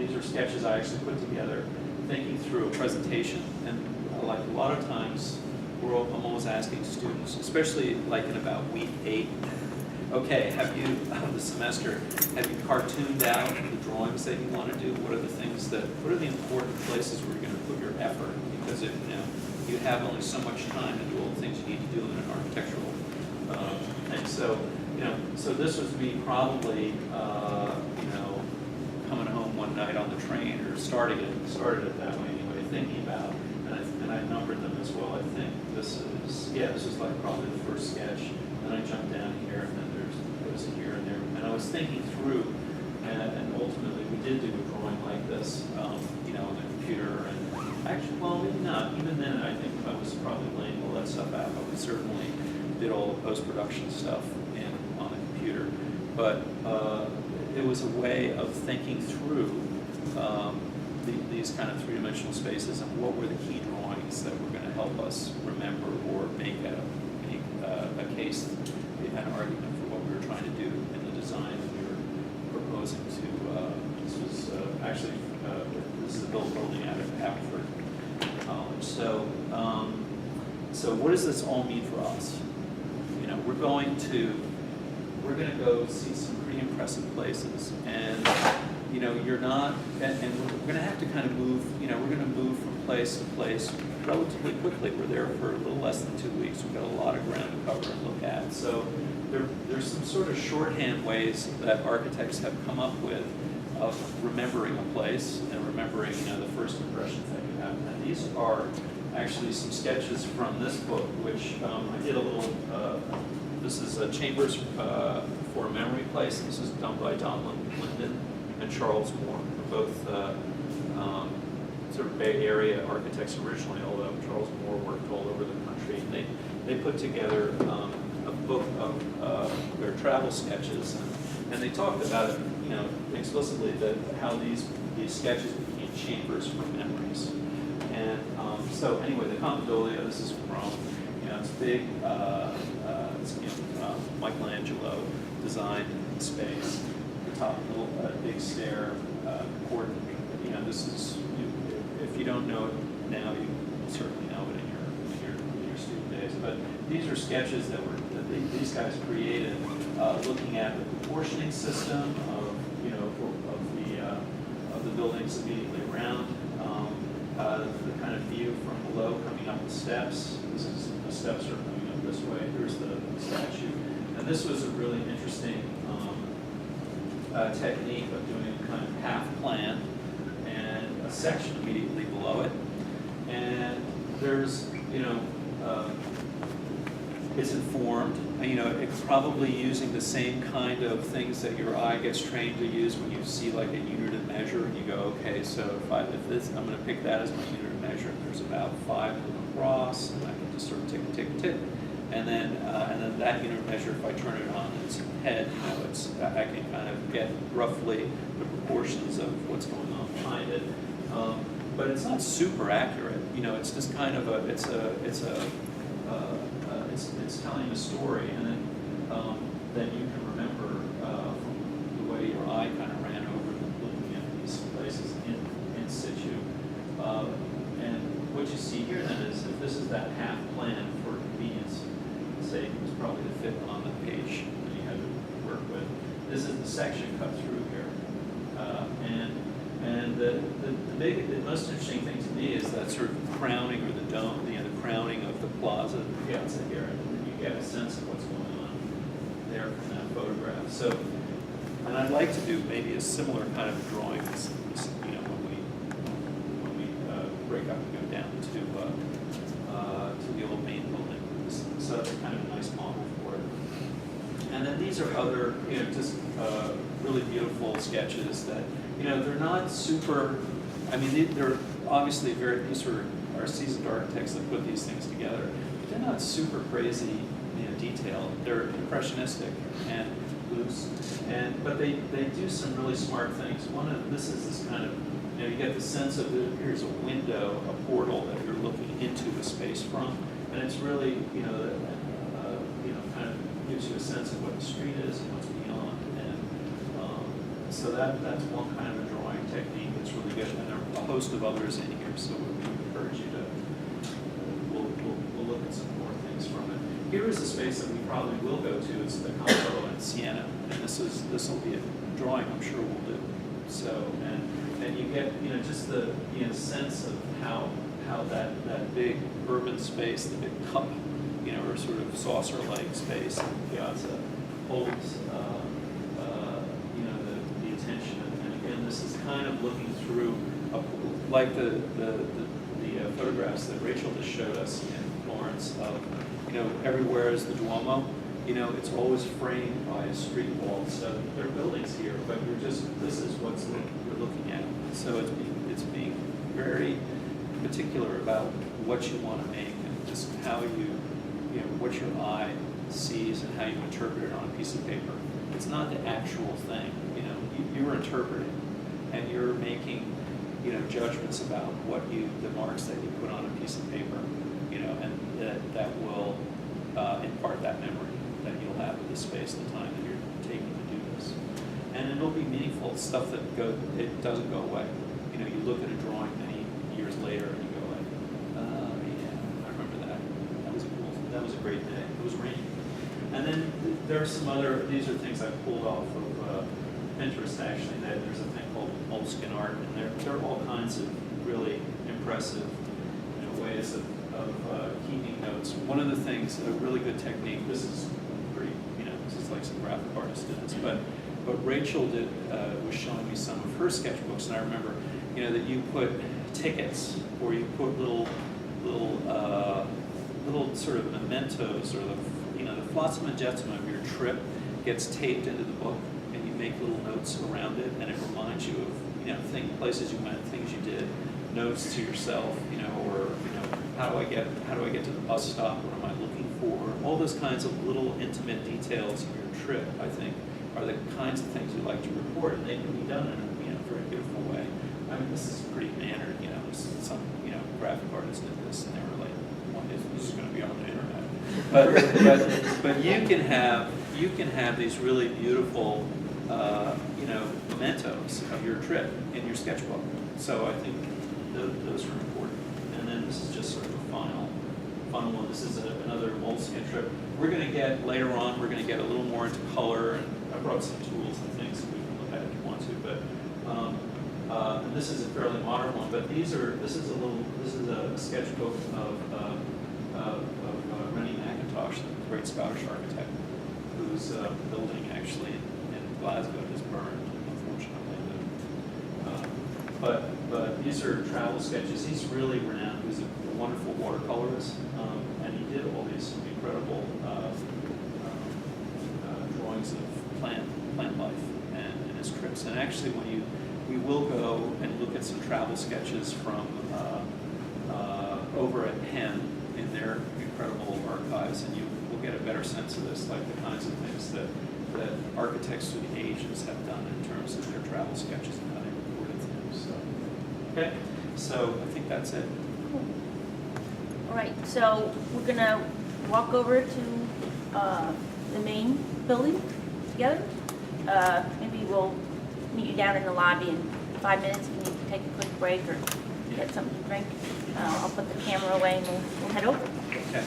these are sketches I actually put together, thinking through a presentation. And like a lot of times, I'm always asking students, especially like in about week 8, okay, have you, of the semester, have you cartooned out the drawings that you want to do? What are the things that, what are the important places where you're going to put your effort? Because if, you have only so much time to do all the things you need to do in an architectural thing. So, so this was me probably, coming home one night on the train, or started it that way anyway, thinking about, and I numbered them as well. I think this is like probably the first sketch. Then I jumped down here, and then there's a here and there. And I was thinking through, and ultimately we did do a drawing like this, on the computer. And actually, well, maybe not. Even then, I think I was probably laying all that stuff out. But we certainly did all the post-production stuff on the computer. But it was a way of thinking through these kind of three-dimensional spaces and what were the key drawings that were going to help us remember or make a case, an argument for what we were trying to do in the design that we were proposing to. This was this is a building out of Haverford College. So what does this all mean for us? We're going to go see some pretty impressive places, and you're not, and we're going to have to kind of move. We're going to move from place to place relatively quickly. We're there for a little less than 2 weeks. We've got a lot of ground to cover and look at. So there's some sort of shorthand ways that architects have come up with of remembering a place and remembering the first impressions that you have. And these are actually some sketches from this book, which I did a little. This is Chambers for a Memory Place. This is done by Don Linden and Charles Moore, both sort of Bay Area architects originally, although Charles Moore worked all over the country. And they put together a book of their travel sketches, and they talked about it, explicitly, that how these sketches became chambers for memories. And so anyway, the Campidoglio, this is from Rome. It's big. Michelangelo designed in space. The top little big stair, important. This is, if you don't know it now, you certainly know it in your student days. But these are sketches that these guys created, looking at the proportioning system of the buildings immediately around, the kind of view from below coming up the steps. The steps are coming up this way. Here's the statue. And this was a really interesting technique of doing a kind of half plan and a section immediately below it. And there's, it's informed, it's probably using the same kind of things that your eye gets trained to use when you see like a unit of measure, and you go, okay, so if this, I'm going to pick that as my unit of measure. There's about 5 of them across, and I can just sort of tick, tick, tick. And then that unit measure, if I turn it on its head, I can kind of get roughly the proportions of what's going on behind it. But it's not super accurate. It's just kind of it's telling a story, and then you can remember from the way your eye kind of ran over looking at these places in situ. And what you see here then is if this is that half plan for convenience. Say it was probably the fit on the page that you had to work with. This is the section cut through here, and the most interesting thing to me is that sort of crowning or the dome, the crowning of the plaza, the piazza here, and you get a sense of what's going on there from that photograph. So, and I'd like to do maybe a similar kind of drawing, when we break up and go down to the old main building. So that's kind of a nice model for it. And then these are other, just really beautiful sketches that, they're not super, they're obviously these are seasoned architects that put these things together. But they're not super crazy, detailed. They're impressionistic and loose. But they do some really smart things. This is this kind of, you get the sense of here's a window, a portal that you're looking into a space from. And it's really, kind of gives you a sense of what the street is and what's beyond. And so that's one kind of a drawing technique. good, and there are a host of others in here, so we encourage you to, we'll look at some more things from it. Here is a space that we probably will go to, it's the Congo in Siena, and this will be a drawing I'm sure we'll do. So, and you get, just the, sense of how that big urban space, the big cup, or sort of saucer-like space in the piazza holds, the attention. And again, this is kind of looking through, like the photographs that Rachel just showed us in Florence of, everywhere is the Duomo. It's always framed by a street wall. So there are buildings here, but this is what you're looking at. So it's being very particular about what you want to make and just how what your eye sees and how you interpret it on a piece of paper. It's not the actual thing. You're interpreting and you're making judgments about the marks that you put on a piece of paper, and that will impart that memory that you'll have of the space and the time that you're taking to do this. And it'll be meaningful stuff that it doesn't go away. You look at a drawing many years later and you go like, yeah, I remember that. That was a great day. It was raining. And then there are some other, these are things I pulled off of Pinterest actually. There's a thing called moleskin art, and there are all kinds of really impressive ways of keeping notes. One of the things, a really good technique, this is pretty, this is like some graphic artist did this, but Rachel was showing me some of her sketchbooks, and I remember, that you put tickets, or you put little sort of mementos, or the flotsam and jetsam of your trip gets taped into the book, and you make little notes around it, and it reminds you of places you went, things you did, notes to yourself, or how do I get to the bus stop? What am I looking for? All those kinds of little intimate details of your trip, I think, are the kinds of things you like to report, and they can be done in a very beautiful way. I mean, this is pretty mannered. Some graphic artists did this, and they were like, "One day this is going to be on the internet." But you can have these really beautiful mementos of your trip in your sketchbook. So I think those are important. And then this is just sort of a final one. This is another moleskin trip. We're going to get, later on, we're going to get a little more into color, and I brought some tools and things that we can look at if you want to. But and this is a fairly modern one. But this is a sketchbook of Rennie McIntosh, the great Scottish architect, whose building actually in Glasgow is burned, unfortunately. But these are travel sketches. He's really renowned. He's a wonderful watercolorist, and he did all these incredible drawings of plant life and his trips. And actually, we will go and look at some travel sketches from over at Penn in their incredible archives, and you will get a better sense of this, like the kinds of things that architects through the ages have done in terms of their travel sketches and how they recorded things. So, okay, so I think that's it. Cool. All right, so we're gonna walk over to the main building together. Maybe we'll meet you down in the lobby in 5 minutes if you need to take a quick break or get something to drink. I'll put the camera away and we'll head over. Okay.